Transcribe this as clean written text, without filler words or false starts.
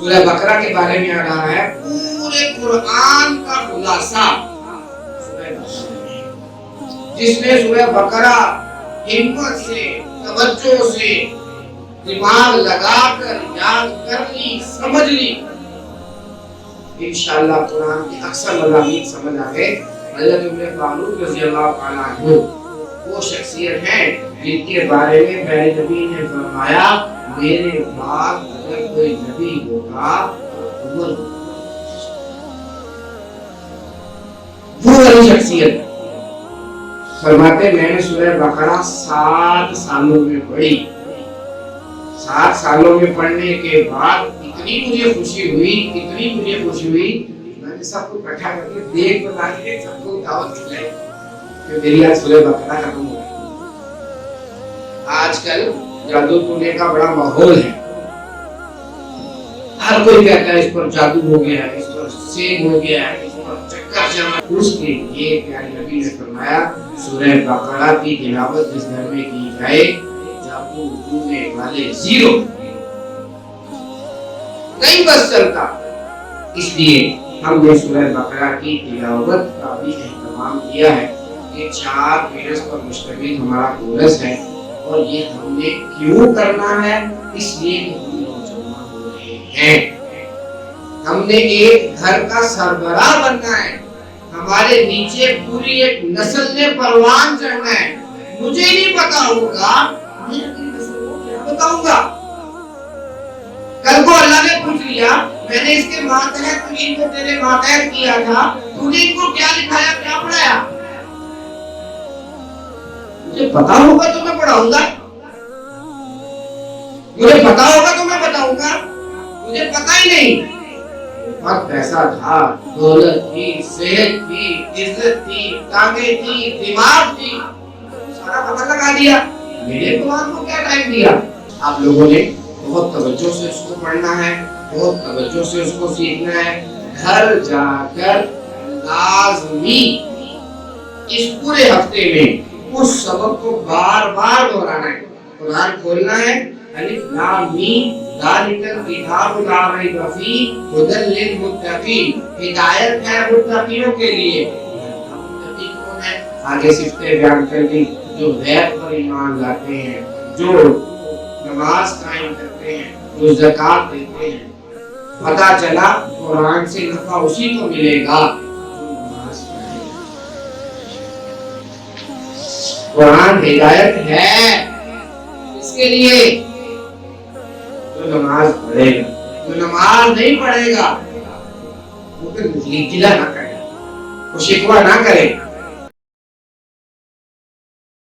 سورہ بقرہ کے بارے میں آ رہا ہے، پورے قرآن کا خلاصہ جس نے سورہ بقرہ ہمت سے، توجہ سے، دماغ لگا کر یاد کر لی، سمجھ لی، انشاءاللہ قرآن کی اکثر مضامین سمجھ آ گئے۔ حضرت عمر فاروق رضی اللہ تعالیٰ عنہ وہ شخصیت ہے جن کے بارے میں میرے نبی نے فرمایا میرے بعد اگر کوئی نبی ہوگا عمر وہ والی شخصیت فرماتے میں نے سورہ بقرہ 7 سالوں میں پڑھی۔ 7 سالوں میں پڑھنے کے بعد اتنی مجھے خوشی ہوئی میں نے سب کو اکٹھا کر کے دیکھ بتا کے سب کو دعوت کھلائی کہ میری آج سورہ بقرہ ختم ہو گئی۔ آج کل جادو ٹونے کا بڑا ماحول ہے، ہر کوئی کہتا ہے اس پر جادو ہو گیا ہے، اس پر سیم ہو گیا ہے، اس پر چکر چل، اس کے لیے پیارے نبی نے فرمایا سورہ بقرہ کی تلاوت جس گھر میں کی جائے جادو ٹونے والے زیرو نہیں بس چلتا۔ اس لیے ہم نے سورہ بقرہ کی تلاوت کا بھی اہتمام کیا ہے۔ یہ 4 پیرس پر مشتمل ہمارا کورس ہے، اور یہ ہم نے کیوں کرنا ہے؟ اس لیے کہ ہم نوجوان ہو رہے ہیں، ہم نے ایک گھر کا سربراہ بننا ہے، ہمارے نیچے پوری ایک نسل نے پروان چڑھنا ہے۔ مجھے نہیں پتا ہوگا میں اپنی نسل کو کیا بتاؤں گا؟ کل کو اللہ نے پوچھ لیا میں نے اس کے ماتحت ان کو تیرے ماتحت کیا تھا، تو نے ان کو کیا لکھایا، کیا پڑھایا؟ مجھے پتا ہوگا تو میں پڑھاؤں گا، مجھے پتا ہوگا تو میں بتاؤں گا، مجھے پتا ہی نہیں۔ بہت پیسہ تھا، دولت تھی، صحت تھی، عزت تھی، طاقت تھی، دماغ تھی، سارا پتہ لگا دیا، میرے قرآن کو کیا ٹائم دیا؟ آپ لوگوں نے بہت توجہ سے اس کو پڑھنا ہے، بہت توجہ سے اس کو سیکھنا ہے، گھر جا کر لازمی اس پورے ہفتے میں اس سبق کو بار بار دہرانا ہے۔ قرآن کھولنا ہے، الف لام میم ذالک الکتاب لا ریب فیہ ھدی للمتقین، ہدایت ہے متقیوں کے لیے۔ متقی کون ہے؟ آگے صفتیں بیان کر دی، جو غیب پر ایمان لاتے ہیں، جو نماز قائم کرتے ہیں، جو زکوٰۃ دیتے ہیں۔ پتہ چلا قرآن سے نفع اسی کو ملے گا جو نماز پڑھے گا۔ قرآن ہدایت ہے اس کے لیے جو نماز پڑھے گا، جو نماز نہیں پڑھے گا وہ پھر گلہ نہ کرے، وہ شکوہ نہ کرے